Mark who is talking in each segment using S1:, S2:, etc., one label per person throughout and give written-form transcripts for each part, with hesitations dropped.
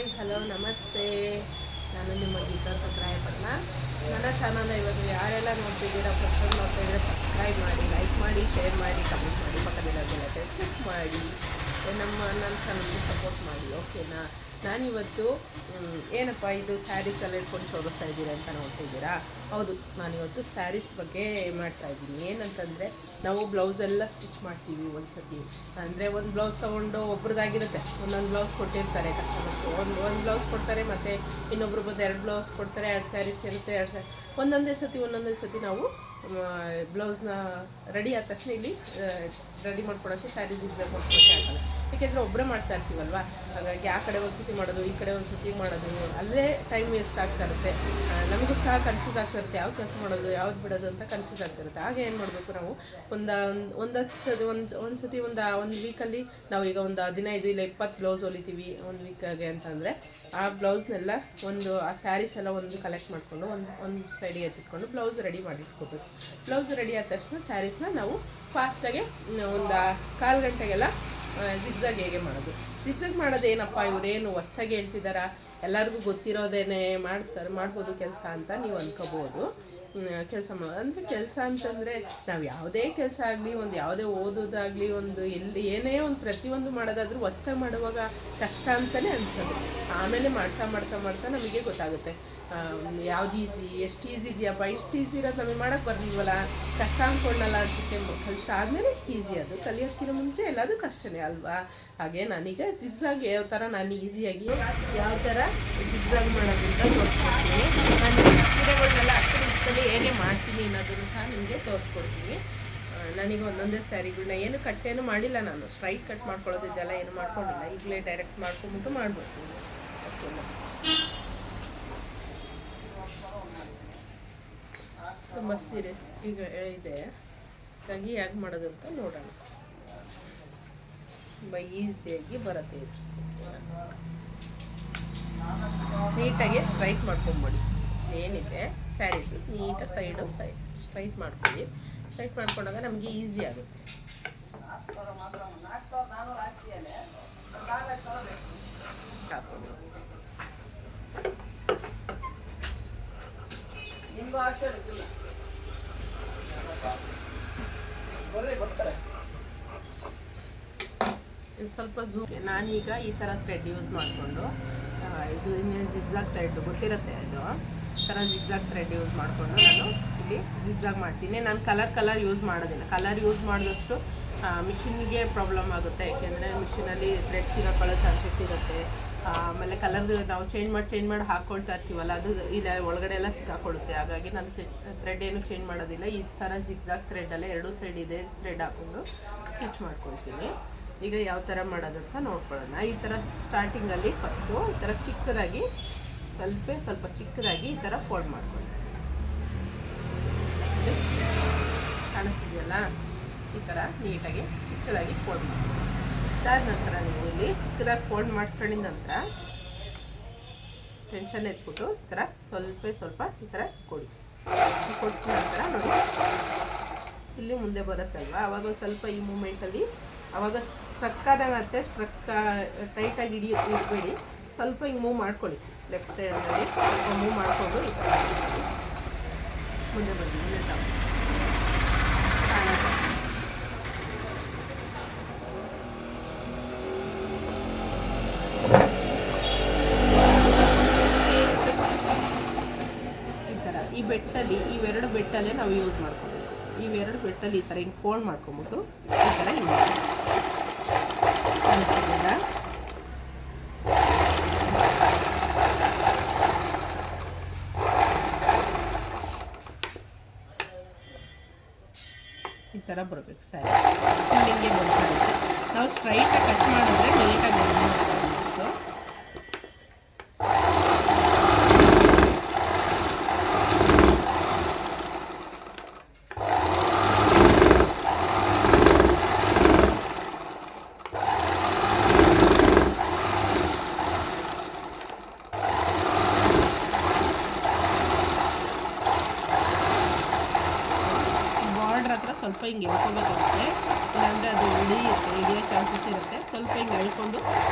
S1: Hi hello ನಮಸ್ತೆ. ನಾನು ನಿಮ್ಮ ಗೀತಾ ಸಕ್ರಾಯಪಟ್ಟಣ. ನನ್ನ ಚಾನಲ್ನ ಇವಾಗ ಯಾರೆಲ್ಲ ನೋಡ್ತಿದ್ದೀರಾ, ಫಸ್ಟ್ ಟೈಮ್ ನೋಡ್ತಾ ಇದ್ದರೆ ಸಬ್ಸ್ಕ್ರೈಬ್ ಮಾಡಿ, ಲೈಕ್ ಮಾಡಿ, ಶೇರ್ ಮಾಡಿ, ಕಮೆಂಟ್ ಮಾಡಿ, ಪಕ್ಕದಲ್ಲಿ ಕ್ಲಿಕ್ ಮಾಡಿ ನನ್ನ ಚಾನಲ್ಗೆ ಸಪೋರ್ಟ್ ಮಾಡಿ. ಓಕೆನಾ? ನಾನಿವತ್ತು ಏನಪ್ಪ ಇದು ಸ್ಯಾರೀಸ್ ಎಲ್ಲ ಇಟ್ಕೊಂಡು ತೋರಿಸ್ತಾ ಇದ್ದೀರಾ ಅಂತ ನೋಡ್ತಿದ್ದೀರಾ? ಹೌದು, ನಾನಿವತ್ತು ಸ್ಯಾರೀಸ್ ಬಗ್ಗೆ ಮಾಡ್ತಾಯಿದ್ದೀನಿ. ಏನಂತಂದರೆ ನಾವು ಬ್ಲೌಸೆಲ್ಲ ಸ್ಟಿಚ್ ಮಾಡ್ತೀವಿ ಒಂದು ಸತಿ. ಅಂದರೆ ಒಂದು ಬ್ಲೌಸ್ ತೊಗೊಂಡು ಒಬ್ರದ್ದಾಗಿರುತ್ತೆ, ಒಂದೊಂದು ಬ್ಲೌಸ್ ಕೊಟ್ಟಿರ್ತಾರೆ ಕಸ್ಟಮರ್ಸು, ಒಂದು ಬ್ಲೌಸ್ ಕೊಡ್ತಾರೆ, ಮತ್ತು ಇನ್ನೊಬ್ರು ಬಂದು 2 ಬ್ಲೌಸ್ ಕೊಡ್ತಾರೆ, 2 ಸ್ಯಾರೀಸ್ ಇರುತ್ತೆ, 2 ಒಂದೊಂದೇ ಸತಿ ನಾವು ಬ್ಲೌಸ್ನ ರೆಡಿ ಆದ ತಕ್ಷಣ ಇಲ್ಲಿ ರೆಡಿ ಮಾಡ್ಕೊಡೋಕ್ಕೆ ಸ್ಯಾರಿ ಜಿಗ್ಜಾಗ್ ಮಾಡ್ಕೊಳಕ್ಕೆ ಆಗಲ್ಲ. ಏಕೆಂದರೆ ಒಬ್ಬರೇ ಮಾಡ್ತಾ ಇರ್ತೀವಲ್ವ, ಹಾಗಾಗಿ ಆ ಕಡೆ ಒಂದು ಸತಿ ಮಾಡೋದು, ಈ ಕಡೆ ಒಂದು ಸತಿ ಮಾಡೋದು, ಅಲ್ಲೇ ಟೈಮ್ ವೇಸ್ಟ್ ಆಗ್ತಾ ಇರುತ್ತೆ. ನಮಗೂ ಸಹ ಕನ್ಫ್ಯೂಸ್ ಆಗ್ತಾ ಇರುತ್ತೆ, ಯಾವ ಕೆಲಸ ಮಾಡೋದು ಯಾವ್ದು ಬಿಡೋದು ಅಂತ ಕನ್ಫ್ಯೂಸ್ ಆಗ್ತಿರುತ್ತೆ. ಹಾಗೆ ಏನು ಮಾಡಬೇಕು, ನಾವು ಒಂದು ಸತಿ ಒಂದು ವೀಕಲ್ಲಿ ನಾವು ಈಗ ಒಂದು 15 ಇಲ್ಲ 20 ಬ್ಲೌಸ್ ಹೊಲಿತೀವಿ ಒಂದು ವೀಕಾಗೆ ಅಂತಂದರೆ, ಆ ಬ್ಲೌಸ್ನೆಲ್ಲ ಆ ಸ್ಯಾರೀಸ್ ಎಲ್ಲ ಒಂದು ಕಲೆಕ್ಟ್ ಮಾಡಿಕೊಂಡು ಒಂದು ಸೈಡಿಗೆ ಎತ್ತಿಟ್ಕೊಂಡು ಬ್ಲೌಸ್ ರೆಡಿ ಮಾಡಿಟ್ಕೋಬೇಕು. ಬ್ಲೌಸ್ ರೆಡಿ ಆದ ತಕ್ಷಣ ಸ್ಯಾರೀಸ್ನ ನಾವು ಫಾಸ್ಟಾಗಿ ಒಂದು 1/4 ಗಂಟೆಗೆಲ್ಲ ಜಿಗ್ಜಾಗ್ ಹೇಗೆ ಮಾಡೋದು. ಜಿಗ್ಜಾಗ್ ಮಾಡೋದು ಏನಪ್ಪ, ಇವರೇನು ಹೊಸ್ದಾಗಿ ಹೇಳ್ತಿದ್ದಾರಾ, ಎಲ್ಲರಿಗೂ ಗೊತ್ತಿರೋದೇನೆ ಮಾಡ್ಬೋದು ಕೆಲಸ ಅಂತ ನೀವು ಅಂದ್ಕೋಬೋದು. ಕೆಲಸ ಅಂದರೆ ಕೆಲಸ ಅಂತಂದರೆ ನಾವು ಯಾವುದೇ ಕೆಲಸ ಆಗಲಿ, ಯಾವುದೇ ಓದೋದಾಗಲಿ, ಏನೇ ಒಂದು ಪ್ರತಿಯೊಂದು ಮಾಡೋದಾದ್ರೂ ಹೊಸ್ದಾಗಿ ಮಾಡುವಾಗ ಕಷ್ಟ ಅಂತಲೇ ಅನಿಸೋದು. ಆಮೇಲೆ ಮಾಡ್ತಾ ನಮಗೆ ಗೊತ್ತಾಗುತ್ತೆ ಯಾವ್ದು ಈಸಿ, ಎಷ್ಟು ಈಸಿ ಇದೆಯಪ್ಪ, ಇಷ್ಟು ಈಸಿ ಇರೋದು ನಮಗೆ ಮಾಡೋಕ್ಕೆ ಬರಲಿಲ್ವಲ್ಲ, ಕಷ್ಟ ಅಂದ್ಕೊಂಡಲ್ಲ ಅನಿಸುತ್ತೆ. ಕಲಿತಾದ್ಮೇಲೆ ಈಸಿ, ಅದು ಕಲಿಯೋಕ್ಕಿಂತ ಮುಂಚೆ ಎಲ್ಲದೂ ಕಷ್ಟನೇ ಅಲ್ವಾ? ಹಾಗೆ ನಾನೀಗ ಜಿಗ್ಜಾಗ್ ಯಾವ ಥರ ನಾನು ಈಸಿಯಾಗಿ ಯಾವ ಥರ ಜಿಗ್ಜಾಗ್ ಮಾಡೋದ್ರಿಂದ ತೋರಿಸ್ಕೊಡ್ತೀನಿ. ನಾನು ಸೀರೆಗಳನ್ನೆಲ್ಲ ಅಷ್ಟರಲ್ಲಿ ಹೇಗೆ ಮಾಡ್ತೀನಿ ಅನ್ನೋದನ್ನು ಸಹ ನಿಮಗೆ ತೋರಿಸ್ಕೊಡ್ತೀನಿ. ನನಗೆ ಒಂದೊಂದೇ ಸ್ಯಾರಿಗಳನ್ನ ಏನು ಕಟ್ಟೇನು ಮಾಡಿಲ್ಲ, ನಾನು ಸ್ಟ್ರೈಟ್ ಕಟ್ ಮಾಡ್ಕೊಳ್ಳೋದಿದ್ದೆಲ್ಲ ಏನು ಮಾಡ್ಕೊಂಡಿಲ್ಲ, ಈಗಲೇ ಡೈರೆಕ್ಟ್ ಮಾಡ್ಕೊಂಬಿಟ್ಟು ಮಾಡ್ಬಿಡ್ತೀನಿ. ಓಕೆನಾ? ತುಂಬ ಸೀರೆ ಈಗ ಇದೆ, ಹಾಗಾಗಿ ಹೇಗೆ ಮಾಡೋದು ಅಂತ ನೋಡೋಣ. ತುಂಬ ಈಸಿಯಾಗಿ ಬರುತ್ತೆ ಇದು. ನೀಟಾಗಿ ಸ್ಟ್ರೈಟ್ ಮಾಡ್ಕೊಂಬಿಡಿ. ಏನಿದೆ ಸ್ಯಾರೀಸು ನೀಟಾಗಿ ಸ್ಟ್ರೈಟ್ ಮಾಡ್ಕೊಳ್ಳಿ. ಸ್ಟ್ರೈಟ್ ಮಾಡ್ಕೊಂಡಾಗ ನಮಗೆ ಈಸಿ ಆಗುತ್ತೆ. ಸ್ವಲ್ಪ ನಾನೀಗ ಈ ಥರ ಥ್ರೆಡ್ ಯೂಸ್ ಮಾಡಿಕೊಂಡು, ಇದು ಇನ್ನೇನು ಜಿಗ್ಜಾಗ್ ಥ್ರೆಡ್ ಗೊತ್ತಿರುತ್ತೆ, ಇದು ಥರ ಜಿಗ್ಜಾಗ್ ಥ್ರೆಡ್ ಯೂಸ್ ಮಾಡಿಕೊಂಡು ನಾನು ಇಲ್ಲಿ ಜಿಗ್ಜಾಗ್ ಮಾಡ್ತೀನಿ. ನಾನು ಕಲರ್ ಯೂಸ್ ಮಾಡೋದಿಲ್ಲ. ಕಲರ್ ಯೂಸ್ ಮಾಡಿದಷ್ಟು ಮಿಷಿನ್ಗೆ ಪ್ರಾಬ್ಲಮ್ ಆಗುತ್ತೆ, ಯಾಕೆಂದರೆ ಮಿಷಿನಲ್ಲಿ ಥ್ರೆಡ್ ಸಿಗಾಕೊಳ್ಳೋ ಚಾನ್ಸಸ್ ಇರುತ್ತೆ. ಆಮೇಲೆ ಕಲರ್ದು ನಾವು ಚೇಂಜ್ ಮಾಡಿ ಹಾಕ್ಕೊಳ್ತಾ ಇರ್ತೀವಲ್ಲ, ಅದು ಇಲ್ಲ ಒಳಗಡೆ ಎಲ್ಲ ಸಿಕ್ಕಾಕೊಳ್ಳುತ್ತೆ. ಹಾಗಾಗಿ ನಾನು ಥ್ರೆಡ್ ಏನು ಚೇಂಜ್ ಮಾಡೋದಿಲ್ಲ. ಈ ಥರ ಜಿಗ್ಜಾಗ್ ಥ್ರೆಡಲ್ಲೇ 2 ಸೈಡ್ ಇದೆ ಥ್ರೆಡ್ ಹಾಕ್ಕೊಂಡು ಸ್ಟಿಚ್ ಮಾಡ್ಕೊಳ್ತೀನಿ. ಈಗ ಯಾವ ಥರ ಮಾಡೋದಂತ ನೋಡ್ಕೊಳ್ಳೋಣ. ಈ ಥರ ಸ್ಟಾರ್ಟಿಂಗಲ್ಲಿ ಫಸ್ಟು ಈ ಥರ ಚಿಕ್ಕದಾಗಿ ಸ್ವಲ್ಪ ಚಿಕ್ಕದಾಗಿ ಈ ಥರ ಫೋಲ್ಡ್ ಮಾಡ್ಕೊಳ್ಳಿ. ಕಾಣಿಸ್ತಿದೆಯಲ್ಲ, ಈ ಥರ ನೀಟಾಗಿ ಚಿಕ್ಕದಾಗಿ ಫೋಲ್ಡ್ ಮಾಡಿ. ಅದಾದ ನಂತರ ನೀವು ಇಲ್ಲಿ ಚಿಕ್ಕದಾಗಿ ಫೋಲ್ಡ್ ಮಾಡ್ಕೊಂಡಿದ ನಂತರ ಟೆನ್ಷನ್ ಎತ್ಬಿಟ್ಟು ಈ ಥರ ಸ್ವಲ್ಪ ಈ ಥರ ಕೊಟ್ಟ ನಂತರ ನೋಡಿ ಇಲ್ಲಿ ಮುಂದೆ ಬರುತ್ತಲ್ವ, ಆವಾಗ ಒಂದು ಸ್ವಲ್ಪ ಈ ಮೂಮೆಂಟಲ್ಲಿ ಆವಾಗ ಸ್ಟ್ರಕ್ ಆದಾಗತ್ತೆ. ಟೈಟಾಗಿ ಇಡಬೇಡಿ, ಸ್ವಲ್ಪ ಹಿಂಗೆ ಮೂವ್ ಮಾಡ್ಕೊಳ್ಳಿ. ಲೆಫ್ಟ್ ಸೈಡಲ್ಲಿ ಸ್ವಲ್ಪ ಮೂವ್ ಮಾಡಿಕೊಂಡು ಈ ಥರ ಮುಂದೆ ತಾವು ಈ ಥರ ಇವೆರಡು ಬೆಟ್ಟಲ್ಲೇ ನಾವು ಯೂಸ್ ಮಾಡ್ಕೊಬೇಕು. ಇವೆರಡು ಬೆಟ್ಟಲ್ಲಿ ಈ ಥರ ಹಿಂಗೆ ಫೋಲ್ಡ್ ಮಾಡ್ಕೊಂಬಿಟ್ಟು ಈ ಥರ ಹಿಂಗೆ ಅನಿಸ್ತಿಲ್ಲ. ಈ ಥರ ಬರಬೇಕು ಸ್ಯಾರಿ. ಹಿಂಗೆ ಬರ್ತಾರೆ. ನಾವು ಸ್ಟ್ರೈಟಾಗಿ ಕಟ್ ಮಾಡಿದ್ರೆ ನೀಟಾಗಿ ಬರಬೇಕು. ಹತ್ರ ಸ್ವಲ್ಪ ಹಿಂಗೆ ಎಳ್ಕೊಬೇಕಾಗುತ್ತೆ, ಇಲ್ಲಾಂದರೆ ಅದು ಹಿಡಿಯೋ ಚಾನ್ಸಸ್ ಇರುತ್ತೆ. ಸ್ವಲ್ಪ ಹಿಂಗೆ ಎಳ್ಕೊಂಡು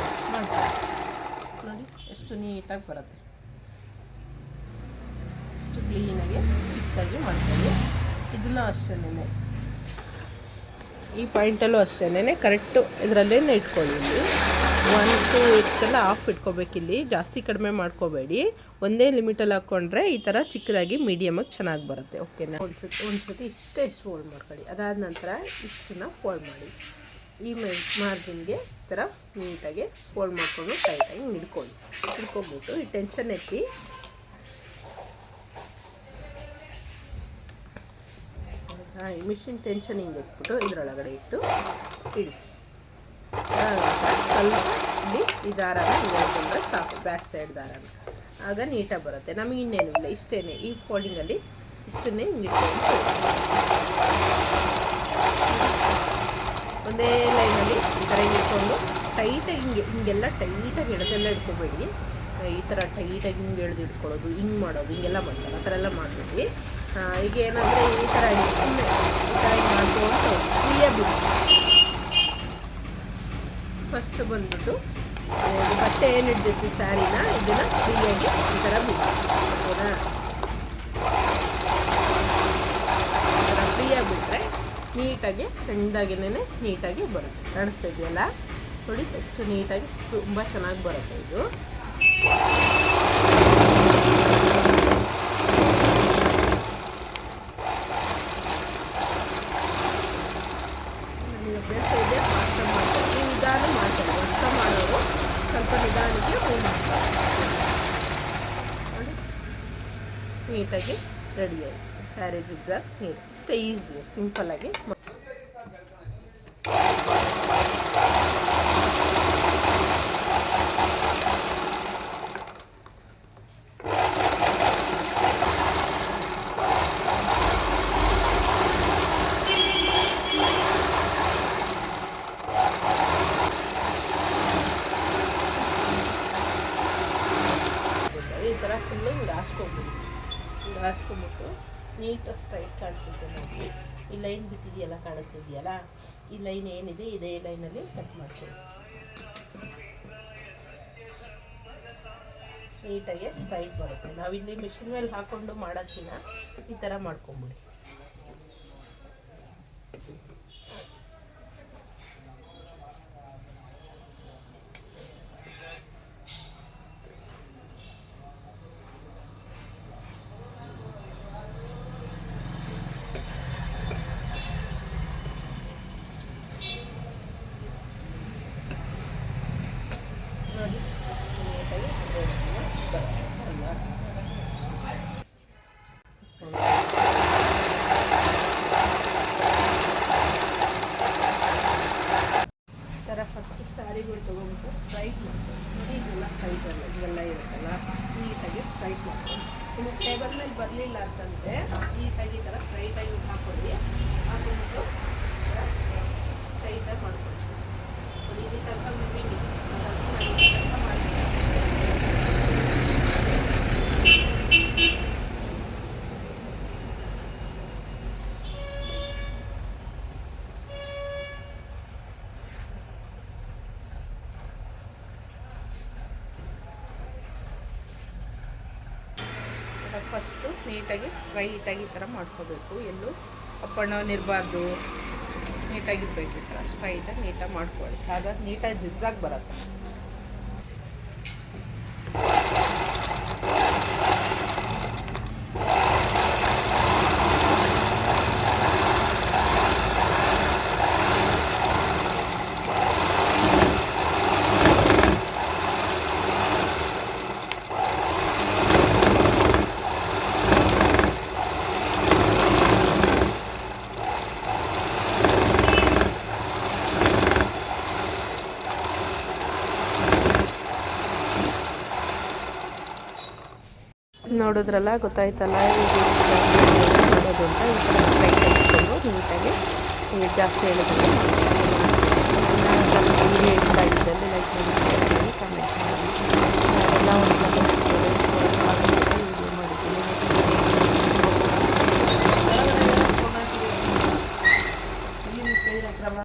S1: ಮಾಡ್ತಾರೆ ನೋಡಿ. ಎಷ್ಟು ನೀಟಾಗಿ ಬರುತ್ತೆ. ಎಷ್ಟು ಕ್ಲೀನಾಗಿ ಚಿಕ್ಕದಾಗಿ ಮಾಡ್ಕೊಳ್ಳಿ. ಇದನ್ನು ಅಷ್ಟೇನೆ ಈ ಪಾಯಿಂಟಲ್ಲೂ ಅಷ್ಟೇನೆ ಕರೆಕ್ಟು ಇದರಲ್ಲೇ ಇಟ್ಕೊಳ್ಳಿ. ಇಲ್ಲಿ 1 2 ಇರ್ತಲ್ಲ ಆಫ್ ಇಟ್ಕೋಬೇಕಿಲ್ಲಿ, ಜಾಸ್ತಿ ಕಡಿಮೆ ಮಾಡ್ಕೋಬೇಡಿ. ಒಂದೇ ಲಿಮಿಟಲ್ಲಿ ಹಾಕ್ಕೊಂಡ್ರೆ ಈ ಥರ ಚಿಕ್ಕದಾಗಿ ಮೀಡಿಯಮಾಗಿ ಚೆನ್ನಾಗಿ ಬರುತ್ತೆ. ಓಕೆನಾ? ಒಂದು ಸತಿ ಇಷ್ಟು ಫೋಲ್ಡ್ ಮಾಡ್ಕೊಳ್ಳಿ. ಅದಾದ ನಂತರ ಇಷ್ಟನ್ನ ಫೋಲ್ಡ್ ಮಾಡಿ. ಈ ಮಾರ್ಜಿನ್ಗೆ ಈ ಥರ ನೀಟಾಗಿ ಫೋಲ್ಡ್ ಮಾಡಿಕೊಂಡು ಟೈಟಾಗಿ ಹಿಡ್ಕೊಂಬಿಟ್ಟು ಈ ಟೆನ್ಷನ್ ಎತ್ತಿ ಈ ಮಿಷಿನ್ ಟೆನ್ಷನ್ ಹಿಂಗೆ ಇಟ್ಬಿಟ್ಟು ಇದರೊಳಗಡೆ ಇಟ್ಟು ಇಡಿ. ಸ್ವಲ್ಪ ಇಲ್ಲಿ ಈ ದಾರನ ಹಿಡ್ಕೊಂಡ್ರೆ ಸಾಕು, ಬ್ಯಾಕ್ ಸೈಡ್ ದಾರನ, ಆಗ ನೀಟಾಗಿ ಬರುತ್ತೆ. ನಮಗೆ ಇನ್ನೇನು ಇಲ್ಲ, ಇಷ್ಟೇ. ಈ ಫೋಲ್ಡಿಂಗಲ್ಲಿ ಇಷ್ಟನ್ನೇ ಹಿಂಗೆ ಒಂದೇ ಲೈನಲ್ಲಿ ಈ ಥರ ಇಟ್ಕೊಂಡು ಟೈಟಾಗಿ ಹಿಂಗೆಲ್ಲ ಟೈಟಾಗಿ ಎಳೆದೆಲ್ಲ ಇಟ್ಕೊಬೇಡಿ. ಈ ಥರ ಟೈಟಾಗಿ ಹಿಂಗೆ ಎಳೆದು ಇಟ್ಕೊಳ್ಳೋದು, ಹಿಂಗೆ ಮಾಡೋದು, ಹಿಂಗೆಲ್ಲ ಮಾಡ್ತಾರೆ. ಆ ಥರ ಎಲ್ಲ ಮಾಡಬೇಡಿ. ಈಗ ಏನಂದರೆ ಈ ಥರ ಸುಮ್ಮನೆ ಈ ಥರ ಮಾಡ್ಕೊಂಡು ಫ್ರೀಯಾಗಿ ಬಿಡಿ. ಫಸ್ಟ್ ಬಂದ್ಬಿಟ್ಟು ಬಟ್ಟೆ ಏನು ಹಿಡ್ದಿರ್ತೀವಿ ಸ್ಯಾರಿನ, ಇದನ್ನು ಫ್ರೀಯಾಗಿ ಈ ಥರ ಬಿಡಿ. ಓಕೆನಾ? ಈ ಥರ ಫ್ರೀಯಾಗಿ ಬಿಟ್ಟರೆ ನೀಟಾಗಿ ಸಣ್ಣದಾಗಿನೇ ನೀಟಾಗಿ ಬರುತ್ತೆ. ಕಾಣಿಸ್ತಾ ಇದೆಯಲ್ಲ ನೋಡಿ, ಎಷ್ಟು ನೀಟಾಗಿ ತುಂಬ ಚೆನ್ನಾಗಿ ಬರುತ್ತೆ ಇದು. ನನಗೆ ಅಭ್ಯಾಸ ಇದೆ, ಫಾಸ್ಟ್ ಮಾಡ್ತಾರೆ. ನಿಧಾನ ಮಾಡ್ತಾರೆ, ಹೊಸ ಮಾಡೋರು ಸ್ವಲ್ಪ ನಿಧಾನಕ್ಕೆ ಹೂವು ಮಾಡ್ತಾರೆ ನೋಡಿ. ನೀಟಾಗಿ ರೆಡಿಯಾಗಿ ಸ್ಯಾರಿ ಜಿಗ್ಜಾಗ್ ನೀರು ಇಷ್ಟೇ ಈಸಿ, ಸಿಂಪಲ್ಲಾಗಿ. ಈ ಥರ ಫುಲ್ಲು ಹಾಸ್ಕೊಂಬಿಟ್ಟು ನೀಟಾಗಿ ಸ್ಟ್ರೈಟ್ ಕಾಣಿಸುತ್ತೆ ನೋಡಿ. ಈ ಲೈನ್ ಬಿಟ್ಟಿದೆಯಲ್ಲ, ಕಾಣಿಸ್ತಿದೆಯಲ್ಲ, ಈ ಲೈನ್ ಏನಿದೆ ಇದೇ ಲೈನಲ್ಲಿ ಕಟ್ ಮಾಡ್ತೀವಿ. ನೀಟಾಗಿ ಸ್ಟ್ರೈಟ್ ಬರುತ್ತೆ. ನಾವಿಲ್ಲಿ ಮಿಷಿನ್ ಮೇಲೆ ಹಾಕ್ಕೊಂಡು ಮಾಡೋಕ್ಕಿಂತ ಈ ಥರ ಮಾಡ್ಕೊಂಬಿಡಿ. ನೋಡಿ ಎಷ್ಟು ನೀಟಾಗಿ ಥರ ಫಸ್ಟು ಸ್ಯಾರಿಗಳು ತೊಗೊಂಡ್ಬಿಟ್ಟು ಸ್ಟ್ರೈಟ್ ಮಾಡ್ಕೊಂಡು ನೋಡಿ, ಇದೆಲ್ಲ ಸ್ಟ್ರೈಟಲ್ಲ, ಇವೆಲ್ಲ ಇರುತ್ತಲ್ಲ, ನೀಟಾಗಿ ಸ್ಟ್ರೈಟ್ ಮಾಡ್ಕೊಂಡು. ನಿಮಗೆ ಟೇಬಲ್ ಮೇಲೆ ಬರಲಿಲ್ಲ ಅಂತಂದರೆ ನೀಟಾಗಿ ಈ ಥರ ಸ್ಟ್ರೈಟಾಗಿ ಹಾಕ್ಕೊಳ್ಳಿ. ಹಾಕೊಂಡ್ಬಿಟ್ಟು ಸ್ಟ್ರೈಟಾಗಿ ಮಾಡ್ಕೊಳ್ಳಿ. ನೋಡಿ ಇಲ್ಲಿ ತನಕ ಮೂವಿಂಗ್ ಇದೆ, ಹಾಗಾಗಿ ನಾನು ತನಕ ಮಾಡ್ತೀನಿ. ಫಸ್ಟು ನೀಟಾಗಿ ಸ್ಟ್ರೈಟಾಗಿ ಈ ಥರ ಮಾಡ್ಕೋಬೇಕು. ಎಲ್ಲೂ ಅಪ್ ಆ್ಯಂಡ್ ಡೌನ್ ಇರಬಾರ್ದು, ನೀಟಾಗಿರ್ಬೇಕು. ಈ ಥರ ಸ್ಟ್ರೈಟಾಗಿ ನೀಟಾಗಿ ಮಾಡ್ಕೊಳ್ಳಿ, ಹಾಗಾಗಿ ನೀಟಾಗಿ ಜಿಗ್ಜಾಗ್ ಬರುತ್ತೆ. ನೋಡಿದ್ರಲ್ಲ, ಗೊತ್ತಾಯ್ತಲ್ಲ ಇದು ಮಾಡೋದು ಅಂತ. ಈ ಥರ ಸ್ಟ್ರೈಟಾಗಿ ಇಟ್ಕೊಂಡು ನೀಟಾಗಿ ಜಾಸ್ತಿ ಹೇಳಿದ್ರೆ